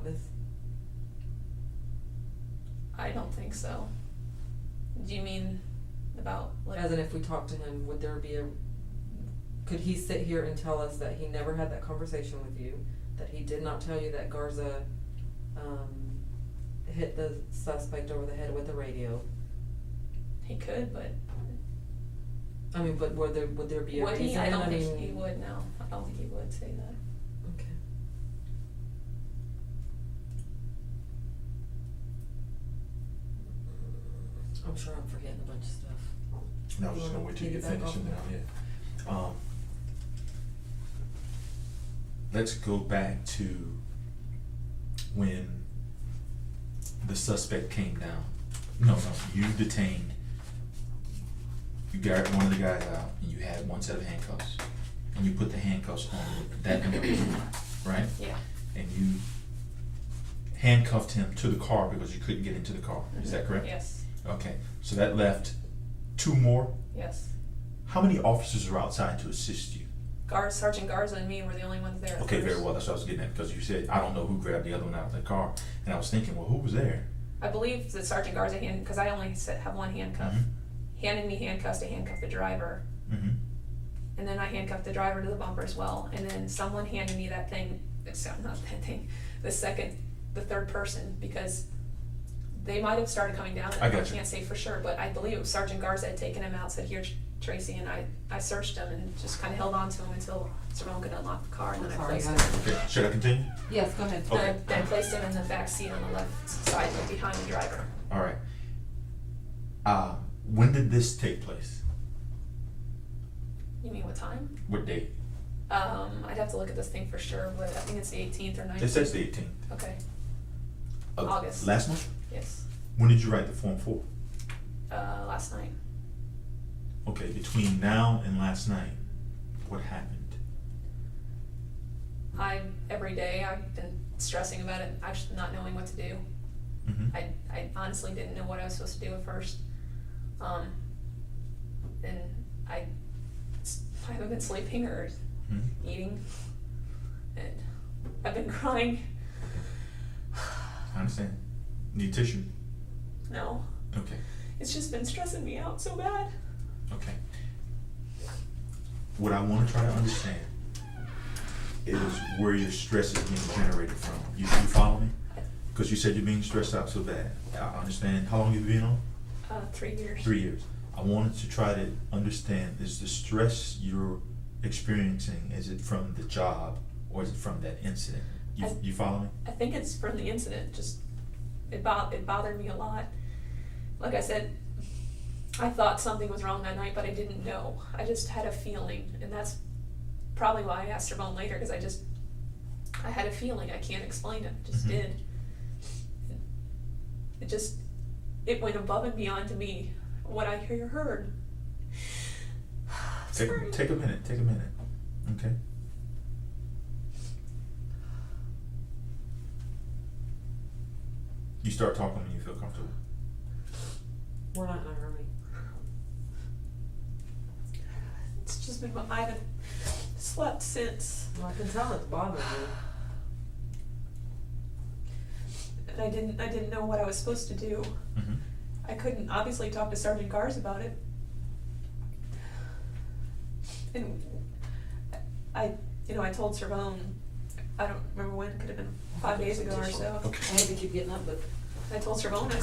about this? I don't think so. Do you mean about like? As in, if we talk to him, would there be could he sit here and tell us that he never had that conversation with you, that he did not tell you that Garza hit the suspect over the head with a radio? He could, but. I mean, but would there be a Would reason? he? I don't think he would. No, I don't think he would say that. Okay. I'm sure I'm forgetting a bunch of stuff. No, I was just gonna wait till you get finished and then I'll hit. Let's go back to when the suspect came down. No, you detained. You got one of the guys out, and you had one set of handcuffs, and you put the handcuffs on that individual, right? Yeah. And you handcuffed him to the car because you couldn't get into the car. Is that correct? Yes. Okay, so that left 2 more. Yes. How many officers are outside to assist you? Sergeant Garza and me were the only ones there. Okay, very well. That's what I was getting at, because you said, I don't know who grabbed the other one out of the car. And I was thinking, well, who was there? I believe that Sergeant Garza because I only have one handcuff, handed me handcuffs to handcuff the driver. Mm-hmm. And then I handcuffed the driver to the bumper as well. And then someone handed me that thing, not that thing, the third person, because they might have started coming down, and I can't say for sure, but I believe it was Sergeant Garza had taken him out, said, here, Tracy, and I searched him and just kind of held on to him until Cervone could unlock the car, and then I placed him. Okay, should I continue? Yes, go ahead. Okay. Then I placed him in the back seat on the left side, behind the driver. All right. When did this take place? You mean what time? What date? I'd have to look at this thing for sure, but I think it's the 18th or 19th. It says the 18th. Okay. Of August. Last month? Yes. When did you write the Form 4? Last night. Okay, between now and last night, what happened? Every day I've been stressing about it, actually not knowing what to do. Mm-hmm. I honestly didn't know what I was supposed to do at first. And I haven't been sleeping or eating, and I've been crying. I understand. Need tissue? No. Okay. It's just been stressing me out so bad. Okay. What I want to try to understand is where your stress is being generated from. You follow me? Because you said you're being stressed out so bad. I understand. How long have you been on? 3 years. 3 years. I wanted to try to understand, is the stress you're experiencing, is it from the job or is it from that incident? You follow me? I think it's from the incident. Just it bothered me a lot. Like I said, I thought something was wrong that night, but I didn't know. I just had a feeling, and that's probably why I asked Cervone later, because I had a feeling. I can't explain it. I just did. It went above and beyond to me what I heard. Take a minute. Okay. You start talking when you feel comfortable. We're not in a hurry. It's just been, I haven't slept since. Well, I can tell it's bothering you. And I didn't know what I was supposed to do. Mm-hmm. I couldn't obviously talk to Sergeant Garza about it. And I told Cervone, I don't remember when, it could have been 5 days ago or so. Okay. I hate to keep getting up, but I told Cervone, I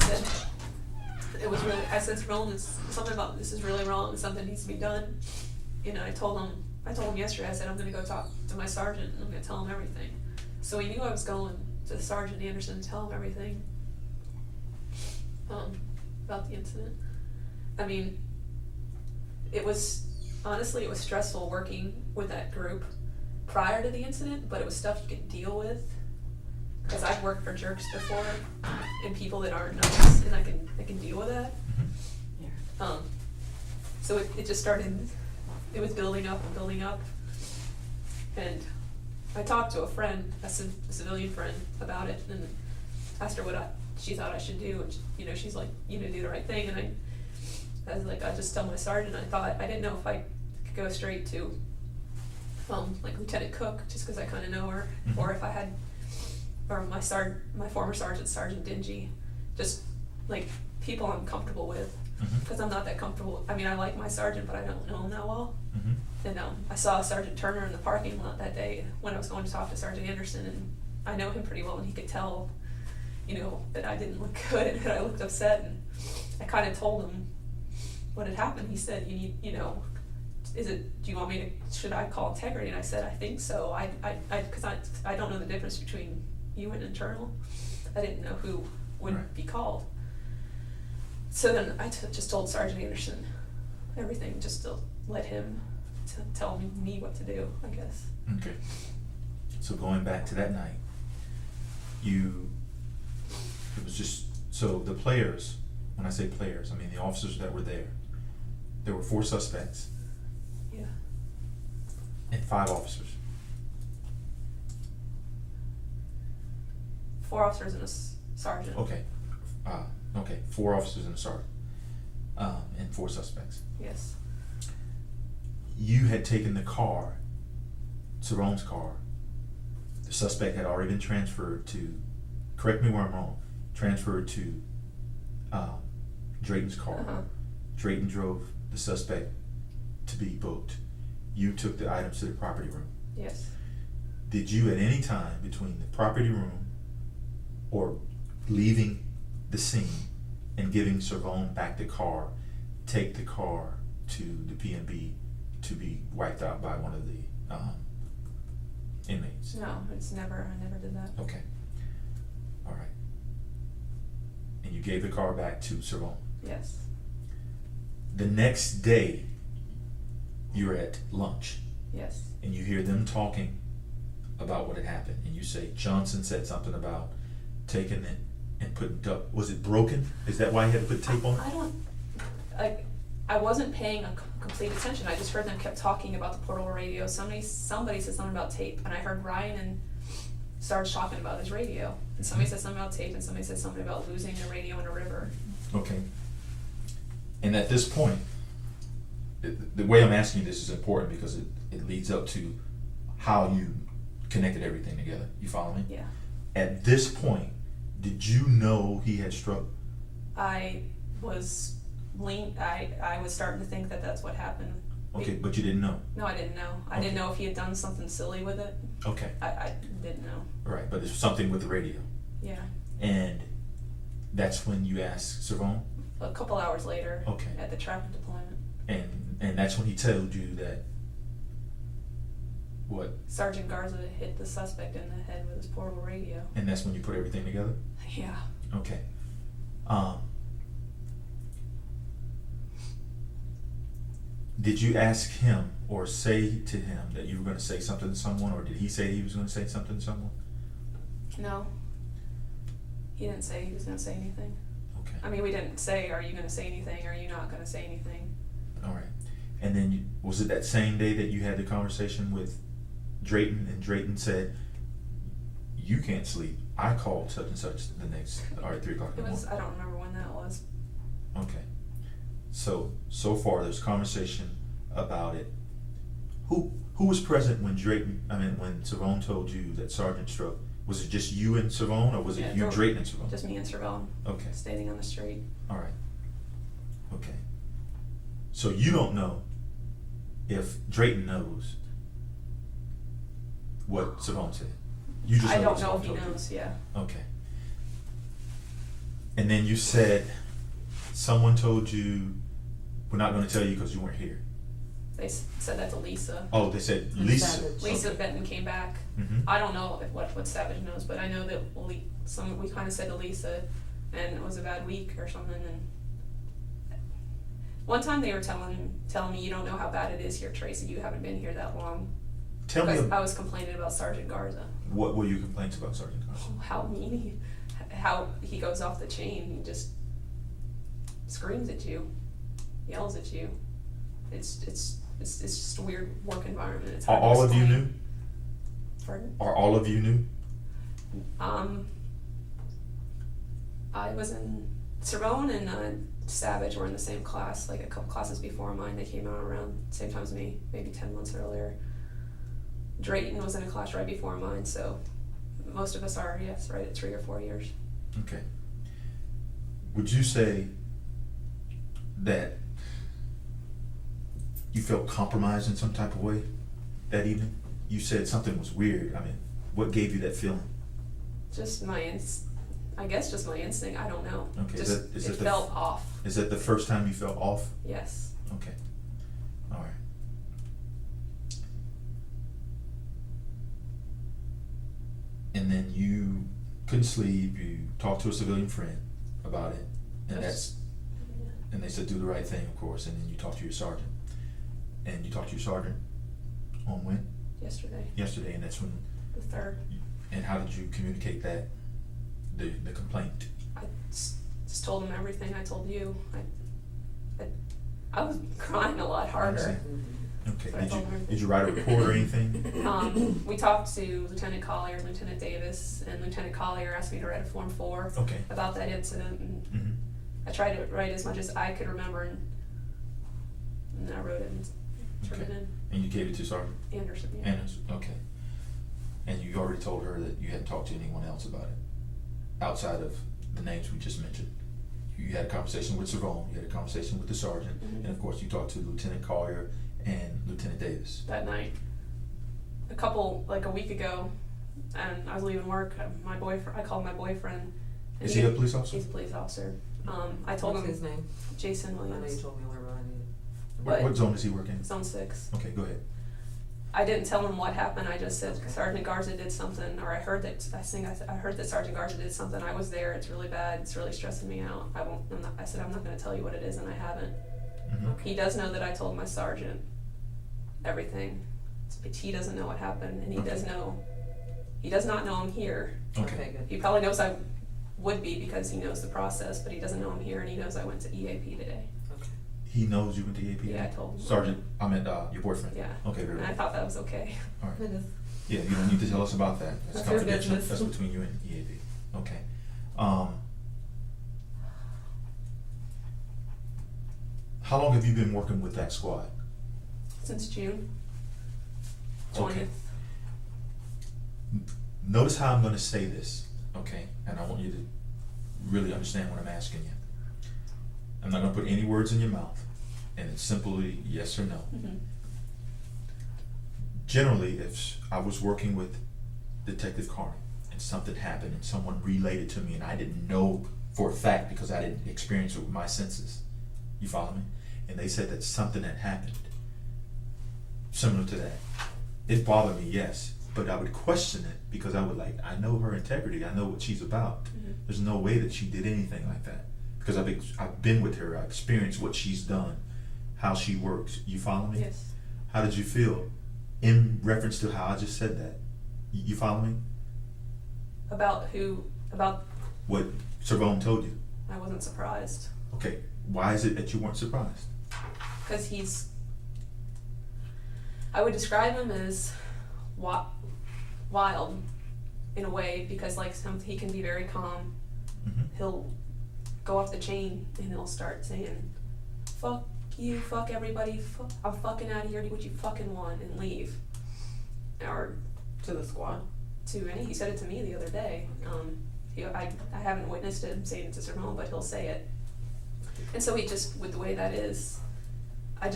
said, Cervone, is something about this is really wrong, something needs to be done. I told him yesterday, I said, I'm gonna go talk to my sergeant and I'm gonna tell him everything. So he knew I was going to Sergeant Anderson to tell him everything about the incident. I mean, it was stressful working with that group prior to the incident, but it was stuff you could deal with. Because I've worked for jerks before and people that aren't nice, and I can deal with that. Mm-hmm. So it just started. It was building up, and I talked to a friend, a civilian friend, about it, and asked her what she thought I should do, and she's like, you do the right thing, and I was like, I just tell my sergeant. I didn't know if I could go straight to like Lieutenant Cook, just because I kind of know her, or if I had or my former sergeant, Sergeant Dingy, just like people I'm comfortable with, because I'm not that comfortable. I mean, I like my sergeant, but I don't know him that well. And I saw Sergeant Turner in the parking lot that day when I was going to talk to Sergeant Anderson, and I know him pretty well, and he could tell, that I didn't look good and that I looked upset, and I kind of told him what had happened. He said, do you want me to, should I call integrity? And I said, I think so. Because I don't know the difference between you and internal. I didn't know who would be called. So then I just told Sergeant Anderson everything, just to let him tell me what to do, I guess. Okay. So going back to that night, it was just, so the players, when I say players, I mean the officers that were there were 4 suspects. Yeah. And 5 officers. 4 officers and a sergeant. Okay. 4 officers and a sergeant. And 4 suspects. Yes. You had taken the car, Cervone's car. The suspect had already been transferred to, correct me where I'm wrong, transferred to Drayton's car. Drayton drove the suspect to be booked. You took the items to the property room. Yes. Did you at any time between the property room or leaving the scene and giving Cervone back the car, take the car to the P&B to be wiped out by one of the inmates? No, I never did that. Okay. All right. And you gave the car back to Cervone. Yes. The next day, you're at lunch. Yes. And you hear them talking about what had happened. And you say, Johnson said something about taking it and putting, was it broken? Is that why he had to put tape on it? I wasn't paying complete attention. I just heard them kept talking about the portable radio. Somebody said something about tape, and I heard Ryan and Sarge talking about his radio. And somebody said something about tape, and somebody said something about losing the radio in a river. Okay. And at this point, the way I'm asking you this is important because it leads up to how you connected everything together. You follow me? Yeah. At this point, did you know he had struck? I was starting to think that that's what happened. Okay, but you didn't know? No, I didn't know. I didn't know if he had done something silly with it. Okay. I didn't know. Right, but it's something with the radio. Yeah. And that's when you asked Cervone? A couple hours later. Okay. At the traffic deployment. And that's when he told you that, what? Sergeant Garza hit the suspect in the head with his portable radio. And that's when you put everything together? Yeah. Okay. Did you ask him or say to him that you were going to say something to someone, or did he say he was going to say something to someone? No. He didn't say he was going to say anything. Okay. I mean, we didn't say, are you going to say anything, or are you not going to say anything? All right. And then was it that same day that you had the conversation with Drayton, and Drayton said, you can't sleep. I called such and such the next, 3 o'clock in the morning. I don't remember when that was. Okay. So far there's conversation about it. Who was present when when Cervone told you that Sergeant struck? Was it just you and Cervone, or was it you, Drayton, and Cervone? Just me and Cervone. Okay. Standing on the street. All right. Okay. So you don't know if Drayton knows what Cervone said. You just I know don't know what if he Cervone told knows. you. Yeah. Okay. And then you said someone told you, we're not going to tell you because you weren't here. They said that to Lisa. Oh, they said Lisa. Savage. Lisa Okay. Benton came back. Mhm. I don't know what Savage knows, but I know that we kind of said to Lisa, and it was a bad week or something. And one time they were telling me, you don't know how bad it is here, Tracy. You haven't been here that long. Tell me, I was complaining about Sergeant Garza. what were your complaints about Sergeant Garza? How mean how he goes off the chain. He just screams at you, yells at you. It's just a weird work environment. It's Are hard to all of you explain. new? Pardon? Are all of you new? I was in Cervone and Savage were in the same class, like a couple classes before mine. They came out around the same time as me, maybe 10 months earlier. Drayton was in a class right before mine, so Most of us are, yes, right at 3 or 4 years. Okay. Would you say that you felt compromised in some type of way that evening? You said something was weird. I mean, what gave you that feeling? Just I guess just my instinct, I don't know. Okay, Just, it felt off. Is that the first time you felt off? Yes. Okay. All right. And then you couldn't sleep, you talked to a civilian friend about it, and and they said do the right thing, of course, and then you talked to your sergeant. And you talked to your sergeant on when? Yesterday, and that's when. The 3rd. And how did you communicate that, the complaint? I just told him everything I told you. I was crying a lot harder. Okay, did you write a report or anything? We talked to Lieutenant Collier and Lieutenant Davis, and Lieutenant Collier asked me to write a Form 4 about that incident, and I tried to write as much as I could remember, and then I wrote it and turned it in. And you gave it to Sergeant Anderson, yeah. Anderson, okay. And you already told her that you hadn't talked to anyone else about it, outside of the names we just mentioned. You had a conversation with Cervone, you had a conversation with the sergeant, and of course you talked to Lieutenant Collier and Lieutenant Davis. That night. A week ago, and I was leaving work, I called my boyfriend. Is he a police officer? He's a police officer. I told him. What's his name? Jason I know Williams. you told me earlier, but I didn't. What zone does he work in? Zone 6. Okay, go ahead. I didn't tell him what happened. I just said Sergeant Garza did something, or I heard that Sergeant Garza did something. I was there. It's really bad. It's really stressing me out. I said I'm not going to tell you what it is, and I haven't. He does know that I told my sergeant everything, but he doesn't know what happened, and he does not know I'm here. Okay, good. He probably knows I would be because he knows the process, but he doesn't know I'm here, and he knows I went to EAP today. Okay. He knows you went to EAP? Yeah, I told him. Sergeant, I meant your boyfriend? Yeah. Okay, very And well. I thought that was okay. All right. It is. Yeah, you don't need to tell us about that. That's That's your confidential. business. That's between you and EAP. Okay. How long have you been working with that squad? Since June 20th. Okay. Notice how I'm going to say this, okay? And I want you to really understand what I'm asking you. I'm not going to put any words in your mouth, and it's simply yes or no. Generally, if I was working with Detective Carney and something happened and someone relayed it to me and I didn't know for a fact because I didn't experience it with my senses, you follow me? And they said that something had happened similar to that. It bothered me, yes, but I would question it because I would I know her integrity, I know what she's about. There's no way that she did anything like that because I've been with her, I've experienced what she's done, how she works. You follow me? Yes. How did you feel in reference to how I just said that? You follow me? About what Cervone told you? I wasn't surprised. Okay, why is it that you weren't surprised? Because I would describe him as wild in a way, because he can be very calm. He'll go off the chain and he'll start saying, fuck you, fuck everybody, I'm fucking out of here, do what you fucking want, and leave. Or To the squad? he said it to me the other day. I haven't witnessed him saying it to Cervone, but he'll say it. And so with the way that is, I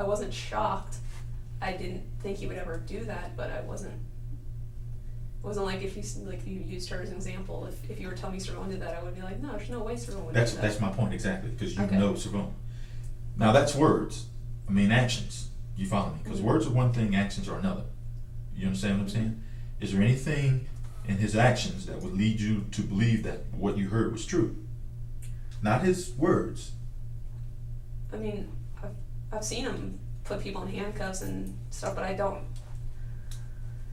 wasn't shocked. I didn't think he would ever do that, but it wasn't like if you used her as an example. If you were telling me Cervone did that, I would be like, no, there's no way Cervone would do that. That's my point exactly, because you Okay. know Cervone. Now that's words. I mean actions. You follow me? Because words are one thing, actions are another. You understand what I'm saying? Is there anything in his actions that would lead you to believe that what you heard was true? Not his words. I mean, I've seen him put people in handcuffs and stuff, but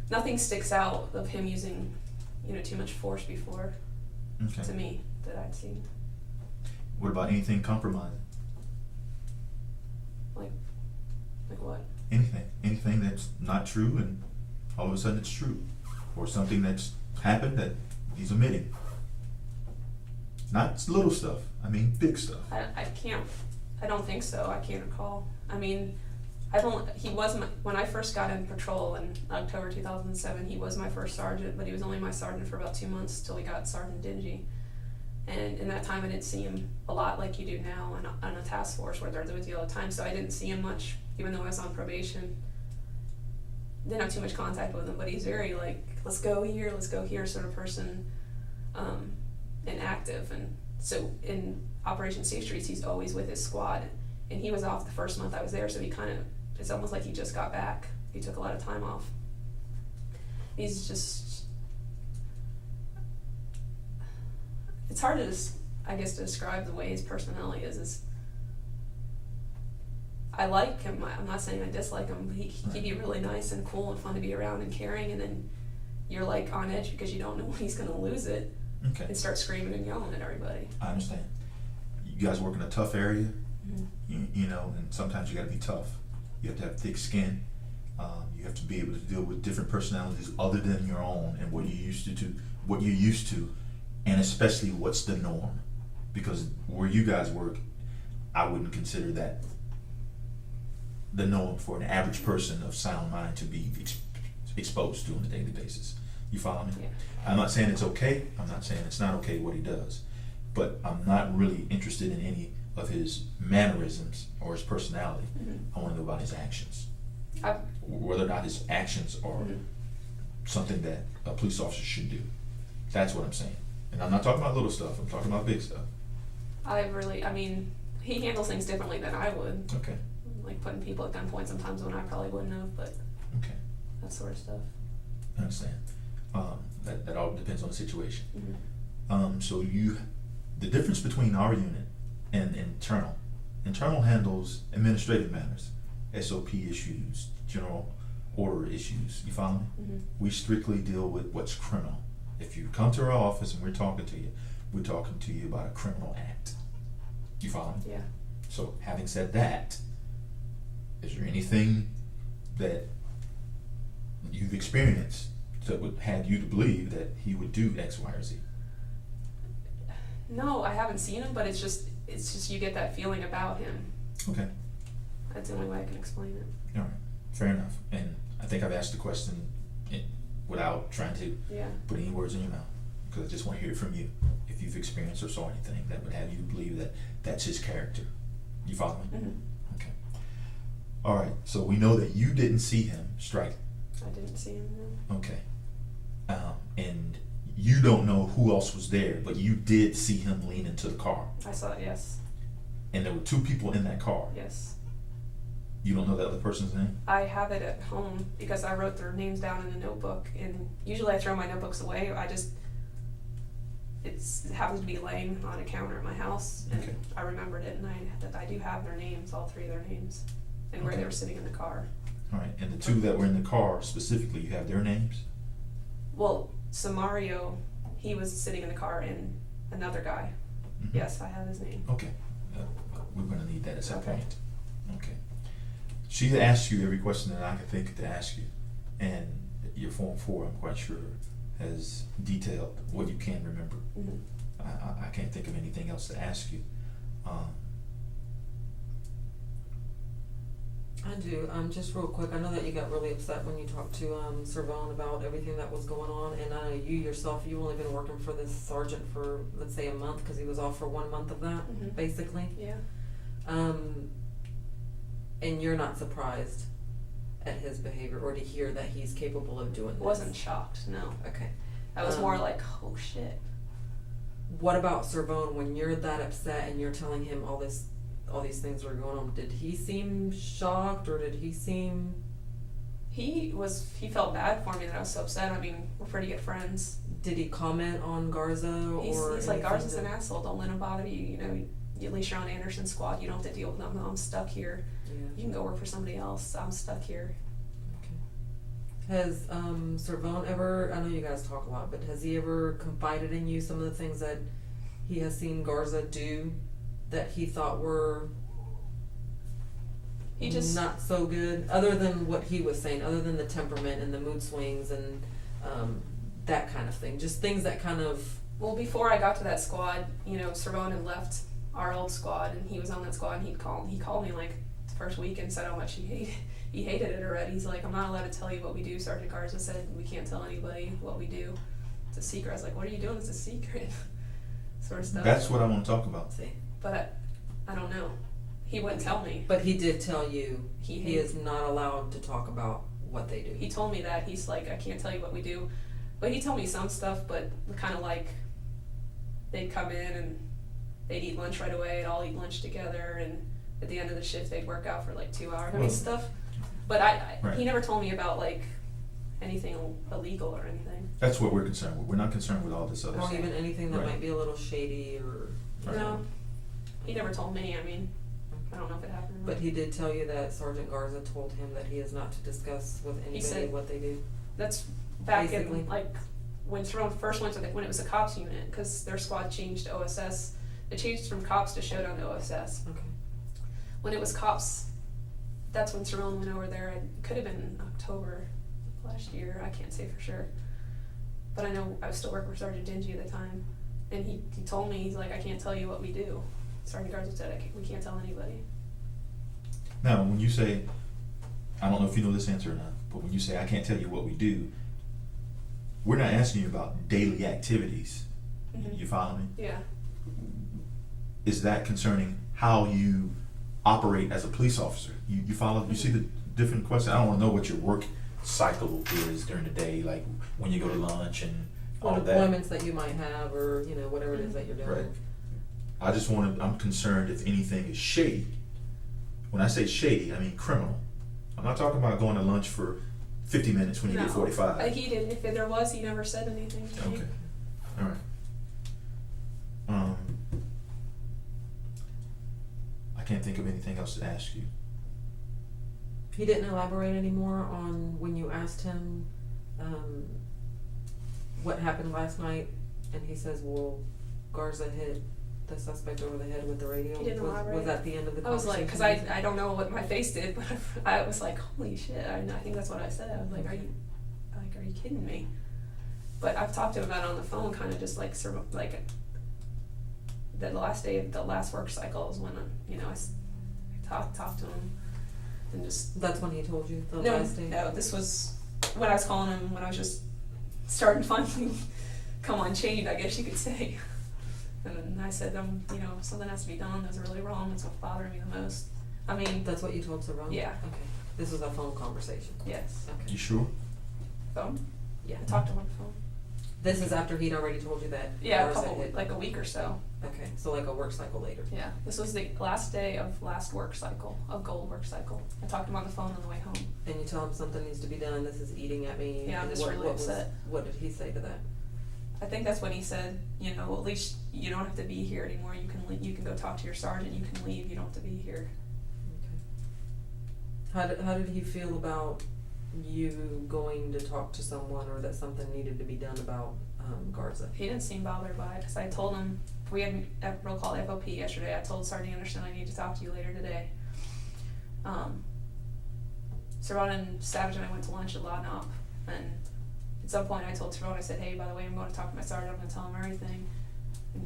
nothing sticks out of him using, too much force before, Okay. to me, that I've seen. What about anything compromising? Like what? Anything that's not true and all of a sudden it's true, or something that's happened that he's omitting. Not little stuff, I mean big stuff. I don't think so. I can't recall. I mean, When I first got in patrol in October 2007, he was my first sergeant, but he was only my sergeant for about 2 months till we got Sergeant Dingy. And in that time, I didn't see him a lot like you do now on a task force where they're with you all the time. So I didn't see him much, even though I was on probation. Didn't have too much contact with him, but he's very like, let's go here sort of person, and active. And so in Operation Safe Streets, he's always with his squad. And he was off the first month I was there, so it's almost like he just got back. He took a lot of time off. He's just, it's hard to, I guess, to describe the way his personality is I like him. I'm not saying I dislike him, but he can be really nice and cool and fun to be around and caring, and then you're like on edge because you don't know when he's going to lose it. Okay. And start screaming and yelling at everybody. I understand. You guys work in a tough area, Mm-hmm. you know, and sometimes you got to be tough. You have to have thick skin. You have to be able to deal with different personalities other than your own and what you're used to, and especially what's the norm. Because where you guys work, I wouldn't consider that the norm for an average person of sound mind to be exposed to on a daily basis. You follow me? Yeah. I'm not saying it's okay. I'm not saying it's not okay what he does, but I'm not really interested in any of his mannerisms or his personality. Mm-hmm. I want to know about his actions. I've, Whether or not his actions are mm-hmm. something that a police officer should do. That's what I'm saying. And I'm not talking about little stuff. I'm talking about big stuff. He handles things differently than I would. Okay. Like putting people at gunpoint sometimes when I probably wouldn't have, but Okay. that sort of stuff. I understand. That all depends on the situation. Mm-hmm. So the difference between our unit and internal handles administrative matters, SOP issues, general order issues. You follow me? Mm-hmm. We strictly deal with what's criminal. If you come to our office and we're talking to you about a criminal act. You follow me? Yeah. So having said that, is there anything that you've experienced that would have you to believe that he would do X, Y, or Z? No, I haven't seen him, but it's just you get that feeling about him. Okay. That's the only way I can explain it. All right. Fair enough. And I think I've asked the question without trying to Yeah. put any words in your mouth, because I just want to hear it from you. If you've experienced or saw anything that would have you believe that that's his character. You follow me? Mm-hmm. Okay. All right. So we know that you didn't see him strike. I didn't see him. No. Okay. And you don't know who else was there, but you did see him lean into the car. I saw it. Yes. And there were 2 people in that car. Yes. You don't know the other person's name? I have it at home because I wrote their names down in a notebook, and usually I throw my notebooks away. It happens to be laying on a counter at my house, and Okay. I remembered it, and I do have their names, all 3 of their names, and where Okay. they were sitting in the car. All right. And the 2 that were in the car specifically, you have their names? Well, Samario, he was sitting in the car, and another guy. Mhm. Yes, I have his name. Okay. We're going to need that at some Okay. point. Okay. She asked you every question that I could think to ask you, and your Form 4, I'm quite sure, has detailed what you can remember. Mm-hmm. I can't think of anything else to ask you. I do. Just real quick, I know that you got really upset when you talked to Cervone about everything that was going on, and I know you yourself, you've only been working for this sergeant for, let's say, a month, because he was off for 1 month of that, Mhm. basically. Yeah. And you're not surprised at his behavior or to hear that he's capable of doing this? Wasn't shocked, no. Okay. I was more like, oh shit. What about Cervone, when you're that upset and you're telling him all these things are going on? Did he seem shocked, or did he seem? He felt bad for me that I was so upset. I mean, we're pretty good friends. Did he comment on Garza or? He's like, anything Garza's an that- asshole. Don't let him bother you. You know, at least you're on Anderson's squad. You don't have to deal with them. I'm stuck here. You Yeah. can go work for somebody else. I'm stuck here. Okay. Has Cervone ever? I know you guys talk a lot, but has he ever confided in you some of the things that he has seen Garza do that he thought were? He just not so good, other than what he was saying, other than the temperament and the mood swings and that kind of thing, just things that kind of. Well, before I got to that squad, you know, Cervone had left our old squad, and he was on that squad, and he called me like first week and said how much he hated it already. He's like, I'm not allowed to tell you what we do. Sergeant Garza said we can't tell anybody what we do. It's a secret. I was like, what are you doing? It's a secret. Sort of stuff. That's what I want to talk about. See. But I don't know. He wouldn't tell me. But he did tell you He is not allowed to talk about what they do. He told me that. He's like, I can't tell you what we do. But he told me some stuff, but kind of like they'd come in and they'd eat lunch right away and all eat lunch together, and at the end of the shift they'd work out for like 2 hours. I mean, stuff. But Right. he never told me about like anything illegal or anything. That's what we're concerned with. We're not concerned with all this other Or stuff. even anything that Right. might be a little shady or. Right. No, he never told me. I mean, I don't know if it happened. Or But not. he did tell you that Sergeant Garza told him that he is not to discuss with anybody said- what they do. That's back Basically. in like when Cervone first went to when it was a cops unit, because their squad changed to OSS. They changed from cops to showdown to OSS. Okay. When it was cops, that's when Cervone went over there. It could have been in October last year. I can't say for sure. But I know I was still working with Sergeant Dingy at the time. And he told me, he's like, I can't tell you what we do. Sergeant Garza said, we can't tell anybody. Now, when you say, I don't know if you know this answer or not, but when you say I can't tell you what we do, we're not asking you about daily activities. Mhm. You follow me? Yeah. Is that concerning how you operate as a police officer? You follow? You see the different questions? I don't want to know what your work cycle is during the day, like when you go to lunch and all Or of that. deployments that you might have, or whatever it is that you're doing. Right. I just want to, I'm concerned if anything is shady. When I say shady, I mean criminal. I'm not talking about going to lunch for 50 minutes when you get 45. He didn't. If there was, he never said anything to me. Okay. All right. I can't think of anything else to ask you. He didn't elaborate anymore on when you asked him what happened last night, and he says, well, Garza hit the suspect over the head with the radio. He didn't elaborate. Was that the end of the I was conversation? like, because I don't know what my face did, but I was like, holy shit. I think that's what I said. I was like, are you kidding me? But I've talked to him about it on the phone, kind of just like the last day of the last work cycle is when I talked to him and just. That's when he told you the last day? No, this was when I was calling him, when I was just starting to finally come unchained, I guess you could say. And then I said, something has to be done. That's really wrong. That's what's bothering me the most. I mean, That's what you told Cervone? Yeah. Okay. This was a phone conversation? yes. Okay. You sure? Phone? Yeah. I talked to him on the phone. This is after he'd already told you that? Yeah, Garza hit. like a week or so. Okay, so like a work cycle later? Yeah. This was the last day of last work cycle, of gold work cycle. I talked to him on the phone on the way home. And you tell him something needs to be done, this is eating at me? Yeah, I'm and just really upset. What did he say to that? I think that's when he said, at least you don't have to be here anymore. You can you can go talk to your sergeant. You can leave. You don't have to be here. Okay. How did he feel about you going to talk to someone, or that something needed to be done about Garza? He didn't seem bothered by it, because I told him, we had a roll call FOP yesterday. I told Sergeant Anderson I need to talk to you later today. Cervone and Savage and I went to lunch at Laudnop, and at some point I told Cervone, I said, hey, by the way, I'm going to talk to my sergeant. I'm going to tell him everything.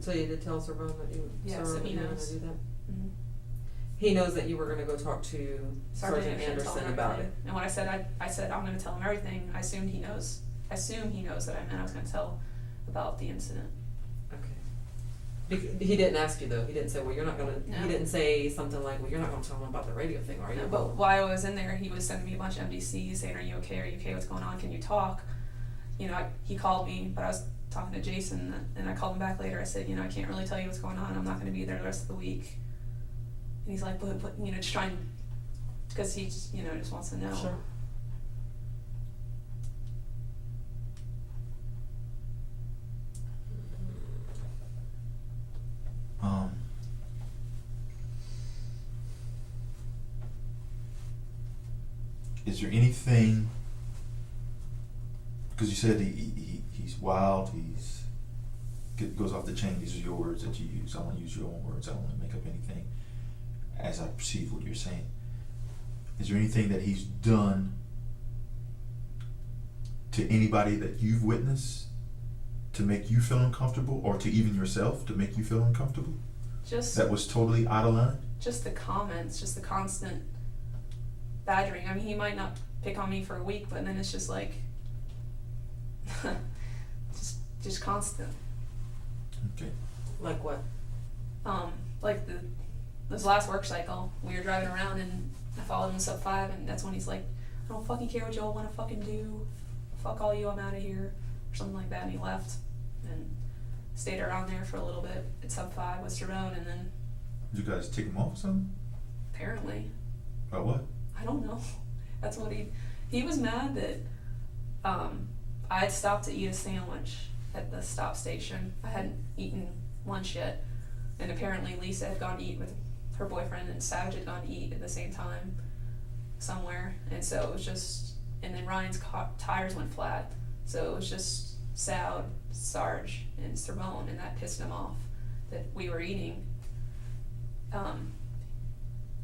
So you did tell Cervone that you Yeah, so he were going knows. to do that? Mm-hmm. He knows that you were going to go talk to Sergeant told Anderson him about everything. it. And when I said I'm going to tell him everything, I assumed he knows. I assume he knows that I meant I was going to tell about the incident. Okay. He didn't ask you though. He didn't say, well, you're not going to. No. He didn't say something like, well, you're not going to tell him about the radio thing, are you? But while I was in there, he was sending me a bunch of MDCs saying, are you okay? Are you okay? What's going on? Can you talk? He called me, but I was talking to Jason, and I called him back later. I said, I can't really tell you what's going on. I'm not going to be there the rest of the week. And he's like, but just trying, because he just, just wants to know. Sure. Is there anything, because you said he's wild, goes off the chain, these are your words that you use, I want to use your own words, I don't want to make up anything as I perceive what you're saying. Is there anything that he's done to anybody that you've witnessed to make you feel uncomfortable, or to even yourself to make you feel uncomfortable? Just That was totally out of line? just the comments, just the constant badgering. I mean, he might not pick on me for a week, but then it's just like, just constant. Okay. Like what? Like this last work cycle, we were driving around and I followed him sub 5, and that's when he's like, I don't fucking care what y'all want to fucking do. Fuck all you, I'm out of here, or something like that. And he left and stayed around there for a little bit at sub 5 with Cervone, and then Did you guys take him off or something? apparently, About what? I don't know. That's what he was mad that I had stopped to eat a sandwich at the stop station. I hadn't eaten lunch yet, and apparently Lisa had gone to eat with her boyfriend, and Savage had gone to eat at the same time somewhere, and so it was just, and then Ryan's tires went flat, so it was just Sal, Sarge, and Cervone, and that pissed him off that we were eating.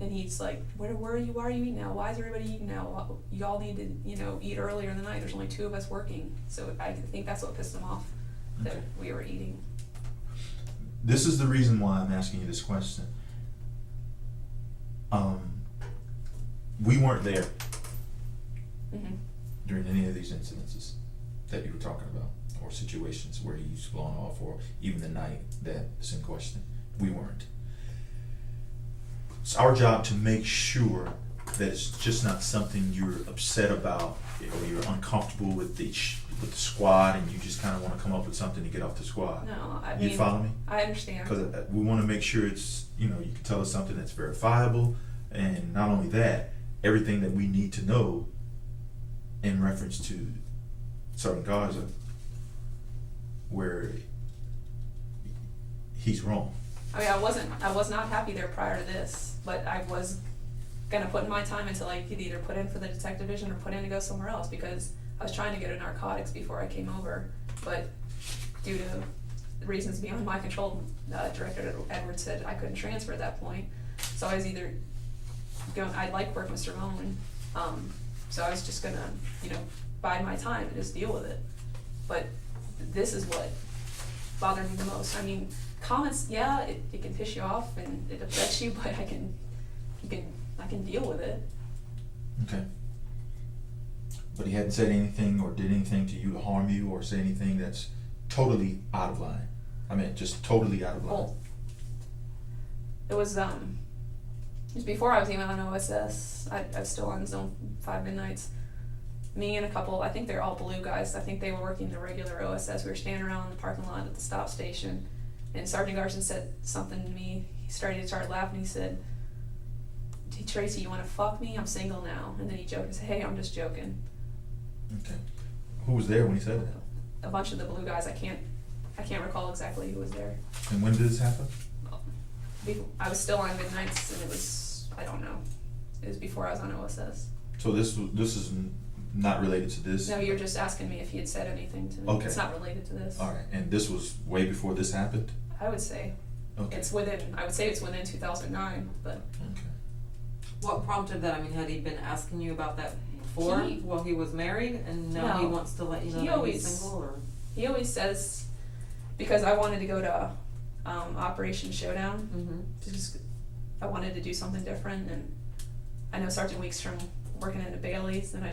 And he's like, why are you eating now? Why is everybody eating now? Y'all need to, eat earlier in the night. There's only 2 of us working. So I think that's what pissed him off, that Okay. we were eating. This is the reason why I'm asking you this question. We weren't there Mm-hmm. during any of these incidences that you were talking about, or situations where he's blown off, or even the night that's in question. We weren't. It's our job to make sure that it's just not something you're upset about, or you're uncomfortable with the squad, and you just kind of want to come up with something to get off the squad. No, I You mean, follow me? I understand. Because we want to make sure it's, you can tell us something that's verifiable, and not only that, everything that we need to know in reference to Sergeant Garza, where he's wrong. I mean, I was not happy there prior to this, but I was gonna put in my time until I could either put in for the detective division or put in to go somewhere else, because I was trying to get a narcotics before I came over, but due to reasons beyond my control, Director Edwards said I couldn't transfer at that point. So I was either I'd like working with Cervone, so I was just gonna, bide my time and just deal with it. But this is what bothered me the most. I mean, comments, yeah, it can piss you off and it affects you, but I can deal with it. Okay. But he hadn't said anything or did anything to you to harm you, or say anything that's totally out of line. I mean, just totally out of line. Well, it was before I was even on OSS. I was still on Zone 5 Midnights. Me and a couple, I think they're all blue guys. I think they were working the regular OSS. We were standing around the parking lot at the stop station, and Sergeant Garson said something to me. He started laughing. He said, "Hey Tracy, you want to fuck me? I'm single now." And then he joked and said, "Hey, I'm just joking." Okay. Who was there when he said that? A bunch of the blue guys. I can't recall exactly who was there. And when did this happen? I was still on Midnights, and it was, I don't know. It was before I was on OSS. So this is not related to this? No, you're just asking me if he had said anything to me. Okay. It's not related to this. All right. And this was way before this happened? I would say. Okay. I would say it's within 2009, but. Okay. What prompted that? I mean, had he been asking you about that before, while he was married, and now he No. wants to let you know He that always- he's single, or? He always says, because I wanted to go to Operation Showdown, Mm-hmm. I wanted to do something different, and I know Sergeant Weeks from working in the Baileys, and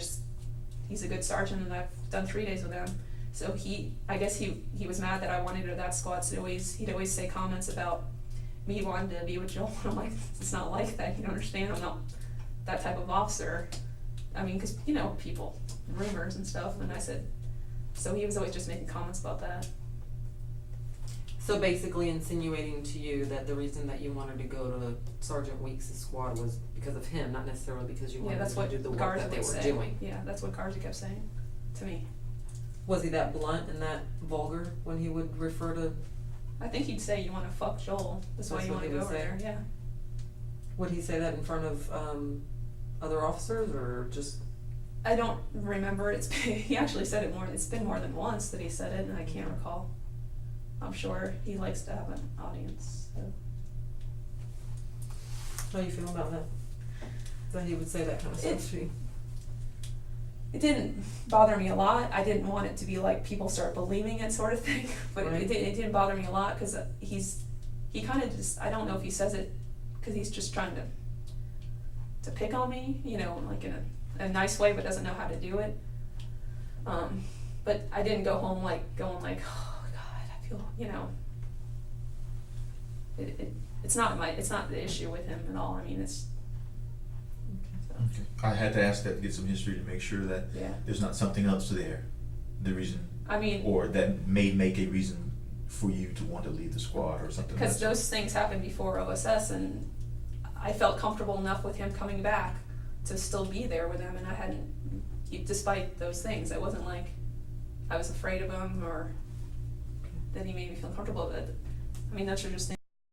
he's a good sergeant, and I've done 3 days with him. So I guess he was mad that I wanted to go to that squad, so he'd always say comments about me wanting to be with Joel. I'm like, it's not like that, you don't understand, I'm not that type of officer. I mean, because, people, rumors and stuff, and I said, so he was always just making comments about that. So basically insinuating to you that the reason that you wanted to go to Sergeant Weeks' squad was because of him, not necessarily because you Yeah, wanted that's to what do the work Garza that they would were say. doing. Yeah, that's what Garza kept saying to me. Was he that blunt and that vulgar when he would refer to? I think he'd say, you want to fuck Joel, that's why That's you what want to he go would over say? there, yeah. Would he say that in front of other officers, or just? I don't remember, he actually said it more, it's been more than once that he said it, and I can't recall. I'm sure he likes to have an audience, so. How do you feel about that? That he would say that kind of stuff to you? It didn't bother me a lot. I didn't want it to be like people start believing it sort of thing, but Right. it didn't bother me a lot, because he kind of just, I don't know if he says it because he's just trying to to pick on me, you know, like in a nice way, but doesn't know how to do it. But I didn't go home like going like, oh God, I feel, you know, it's not the issue with him at all. I mean, it's. So. Okay. I had to ask that to get some history to make sure that Yeah. there's not something else there, the reason, I mean, or that may make a reason for you to want to leave the squad or something. because those things happened before OSS, and I felt comfortable enough with him coming back to still be there with him, and I hadn't, despite those things, it wasn't like I was afraid of him or that he made me feel comfortable. But I mean, those are just things.